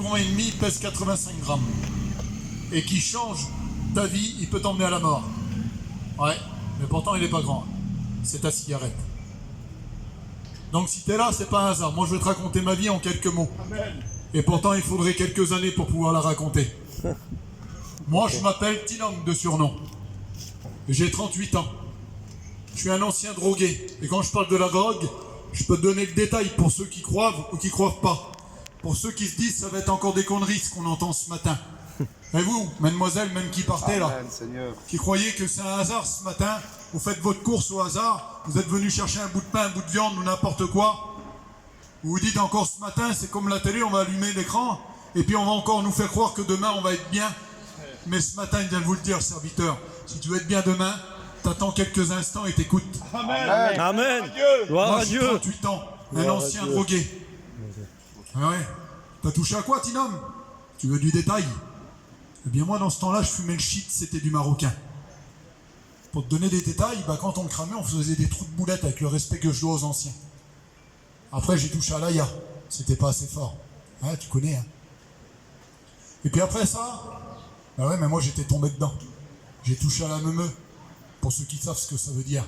grand et demi, pèse 85 grammes. Et qui change ta vie, il peut t'emmener à la mort. Ouais, mais pourtant il n'est pas grand. C'est ta cigarette. Donc si t'es là, c'est pas un hasard. Moi je vais te raconter ma vie en quelques mots. Amen. Et pourtant il faudrait quelques années pour pouvoir la raconter. Moi je m'appelle Tinong de surnom. J'ai 38 ans. Je suis un ancien drogué. Et quand je parle de la drogue, je peux te donner le détail pour ceux qui croient ou qui croient pas. Pour ceux qui se disent ça va être encore des conneries ce qu'on entend ce matin. Et vous, mademoiselle, même qui partez là, qui croyez que c'est un hasard ce matin, vous faites votre course au hasard, vous êtes venu chercher un bout de pain, un bout de viande ou n'importe quoi. Vous vous dites encore ce matin, c'est comme la télé, on va allumer l'écran, et puis on va encore nous faire croire que demain on va être bien. Mais ce matin, il vient de vous le dire, serviteur, si tu veux être bien demain, t'attends quelques instants et t'écoutes. Amen. Amen. Amen. Gloire à Dieu. Dieu. 38 ans, un ancien drogué. Ah ouais. T'as touché à quoi, Tinom? Tu veux du détail? Eh bien moi, dans ce temps-là, je fumais le shit, c'était du marocain. Pour te donner des détails, quand on cramait, on faisait des trous de boulettes avec le respect que je dois aux anciens. Après, j'ai touché à l'Aïa. C'était pas assez fort. Hein, tu connais, hein. Et puis après ça, bah ouais, mais moi j'étais tombé dedans. J'ai touché à la meumeu, pour ceux qui savent ce que ça veut dire.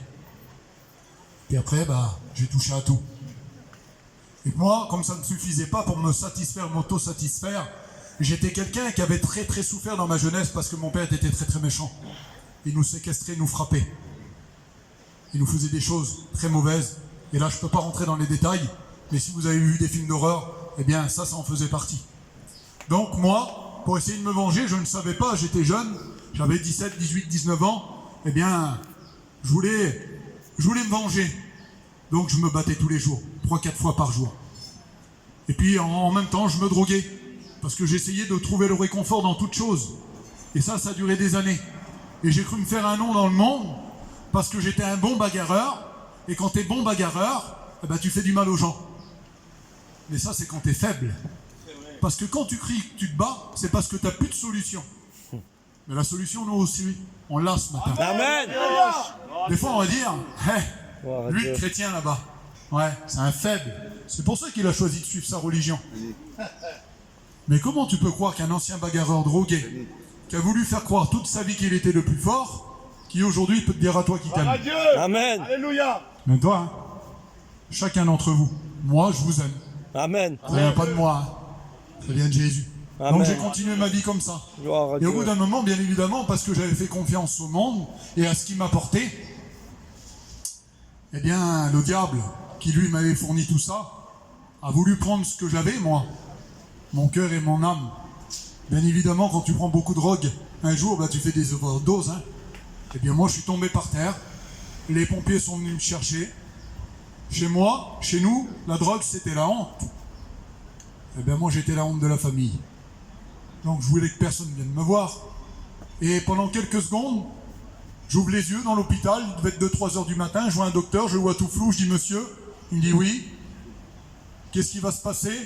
Puis après, j'ai touché à tout. Et moi, comme ça ne suffisait pas pour me satisfaire, m'auto-satisfaire, j'étais quelqu'un qui avait très très souffert dans ma jeunesse parce que mon père était très très méchant. Il nous séquestrait, il nous frappait. Il nous faisait des choses très mauvaises. Et là, je ne peux pas rentrer dans les détails, mais si vous avez vu des films d'horreur, eh bien ça en faisait partie. Donc moi, pour essayer de me venger, je ne savais pas, j'étais jeune, j'avais 17, 18, 19 ans, eh bien, je voulais me venger. Donc je me battais tous les jours, 3-4 fois par jour. Et puis en même temps, je me droguais. Parce que j'essayais de trouver le réconfort dans toute chose. Et ça a duré des années. Et j'ai cru me faire un nom dans le monde parce que j'étais un bon bagarreur. Et quand t'es bon bagarreur, tu fais du mal aux gens. Mais ça, c'est quand t'es faible. Parce que quand tu cries que tu te bats, c'est parce que t'as plus de solution. Mais la solution, nous aussi, on l'a ce matin. Amen. Des fois, on va dire, lui, le chrétien là-bas, ouais, c'est un faible. C'est pour ça qu'il a choisi de suivre sa religion. Mais comment tu peux croire qu'un ancien bagarreur drogué, qui a voulu faire croire toute sa vie qu'il était le plus fort, qui aujourd'hui peut te dire à toi qu'il t'aime? Amen. Alléluia. Mais toi, chacun d'entre vous, moi je vous aime. Amen. Ça vient pas de moi, ça vient de Jésus. Amen. Donc j'ai continué ma vie comme ça. Gloire à Et au Dieu. bout d'un moment, bien évidemment, parce que j'avais fait confiance au monde et à ce qu'il m'apportait, eh bien le diable, qui lui m'avait fourni tout ça, a voulu prendre ce que j'avais, moi. Mon cœur et mon âme. Bien évidemment, quand tu prends beaucoup de drogue, un jour, tu fais des overdoses. Hein. Eh bien, moi, je suis tombé par terre. Les pompiers sont venus me chercher. Chez moi, chez nous, la drogue, c'était la honte. Eh bien, moi, j'étais la honte de la famille. Donc, je voulais que personne vienne me voir. Et pendant quelques secondes, j'ouvre les yeux dans l'hôpital. Il devait être 2-3 heures du matin. Je vois un docteur, je le vois tout flou. Je dis, monsieur, il me dit oui. Qu'est-ce qui va se passer?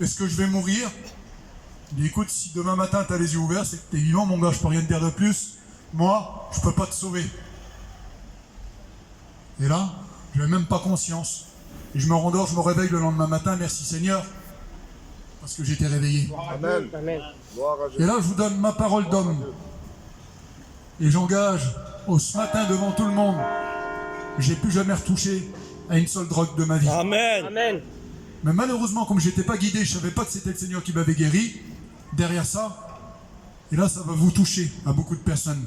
Est-ce que je vais mourir? Il dit, écoute, si demain matin t'as les yeux ouverts, c'est que t'es vivant, mon gars, je peux rien te dire de plus. Moi, je peux pas te sauver. Et là, je n'ai même pas conscience. Et je me rendors, je me réveille le lendemain matin, merci Seigneur, parce que j'étais réveillé. Amen. Amen. Et là, je vous donne ma parole d'homme. Et j'engage, ce matin devant tout le monde, j'ai plus jamais retouché à une seule drogue de ma vie. Amen. Amen. Mais malheureusement, comme je n'étais pas guidé, je ne savais pas que c'était le Seigneur qui m'avait guéri, derrière ça, et là, ça va vous toucher à beaucoup de personnes.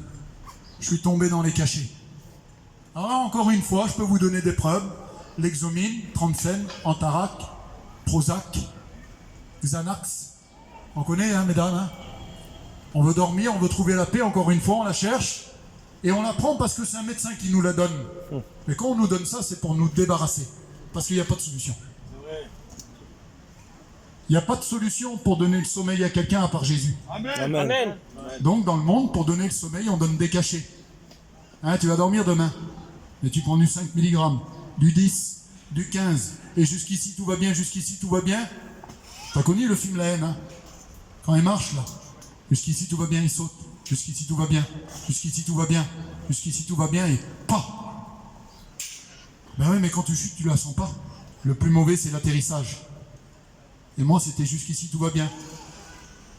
Je suis tombé dans les cachets. Alors là, encore une fois, je peux vous donner des preuves. Lexomine, Transfen, Antarac, Prozac, Xanax. On connaît, hein, mesdames, hein? On veut dormir, on veut trouver la paix, encore une fois, on la cherche. Et on la prend parce que c'est un médecin qui nous la donne. Mais quand on nous donne ça, c'est pour nous débarrasser. Parce qu'il n'y a pas de solution. Il n'y a pas de solution pour donner le sommeil à quelqu'un à part Jésus. Amen. Amen. Donc dans le monde, pour donner le sommeil, on donne des cachets. Hein, tu vas dormir demain. Mais tu prends du 5 mg, du 10, du 15. Et jusqu'ici tout va bien, jusqu'ici tout va bien. T'as connu le film La haine, hein? Quand il marche là. Jusqu'ici tout va bien, il saute. Jusqu'ici tout va bien. Jusqu'ici tout va bien. Jusqu'ici tout va bien et pas. Ben oui, mais quand tu chutes, tu la sens pas. Le plus mauvais, c'est l'atterrissage. Et moi, c'était jusqu'ici, tout va bien.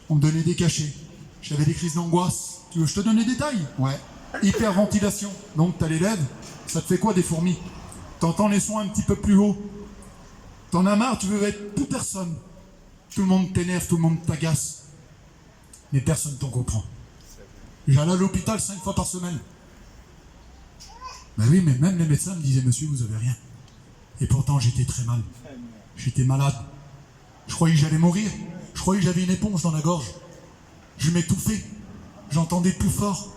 On me donnait des cachets. J'avais des crises d'angoisse. Tu veux que je te donne les détails? Ouais. Hyperventilation. Donc t'as les lèvres, ça te fait quoi des fourmis? T'entends les sons un petit peu plus haut. T'en as marre, tu veux être plus personne. Tout le monde t'énerve, tout le monde t'agace. Mais personne t'en comprend. J'allais à l'hôpital 5 fois par semaine. Ben oui, mais même les médecins me disaient, monsieur, vous avez rien. Et pourtant, j'étais très mal. J'étais malade. Je croyais que j'allais mourir. Je croyais que j'avais une éponge dans la gorge. Je m'étouffais. J'entendais plus fort.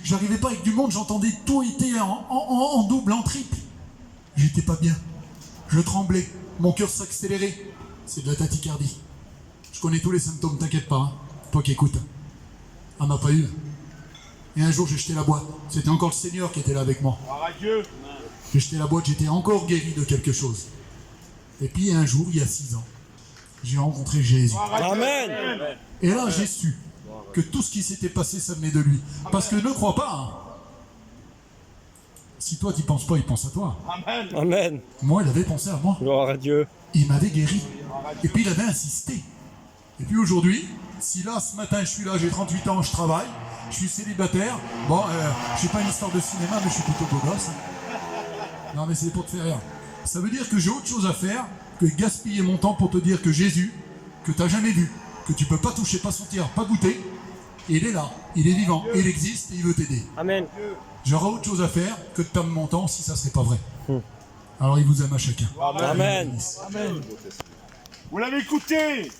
J'arrivais pas avec du monde, j'entendais tout était en double, en triple. J'étais pas bien. Je tremblais. Mon cœur s'accélérait. C'est de la tachycardie. Je connais tous les symptômes, t'inquiète pas. Hein. Toi qui écoutes. Ah, m'a pas eu. Et un jour, j'ai jeté la boîte. C'était encore le Seigneur qui était là avec moi. J'ai jeté la boîte, j'étais encore guéri de quelque chose. Et puis un jour, il y a 6 ans, j'ai rencontré Jésus. Amen. Et là, j'ai su que tout ce qui s'était passé, ça venait de lui. Parce que ne crois pas, hein. Si toi, tu penses pas, il pense à toi. Amen. Moi, il avait pensé à moi. Gloire à Dieu. Il m'avait guéri. Et puis, il avait insisté. Et puis aujourd'hui, si là, ce matin, je suis là, j'ai 38 ans, je travaille, je suis célibataire. Bon, je suis pas une histoire de cinéma, mais je suis plutôt beau gosse. Non, mais c'est pour te faire rire. Ça veut dire que j'ai autre chose à faire que gaspiller mon temps pour te dire que Jésus, que tu n'as jamais vu, que tu peux pas toucher, pas sentir, pas goûter, il est là, il est vivant, il existe et il veut t'aider. Amen. J'aurais autre chose à faire que de perdre mon temps si ça serait pas vrai. Alors il vous aime à chacun. Amen. Vous l'avez écouté.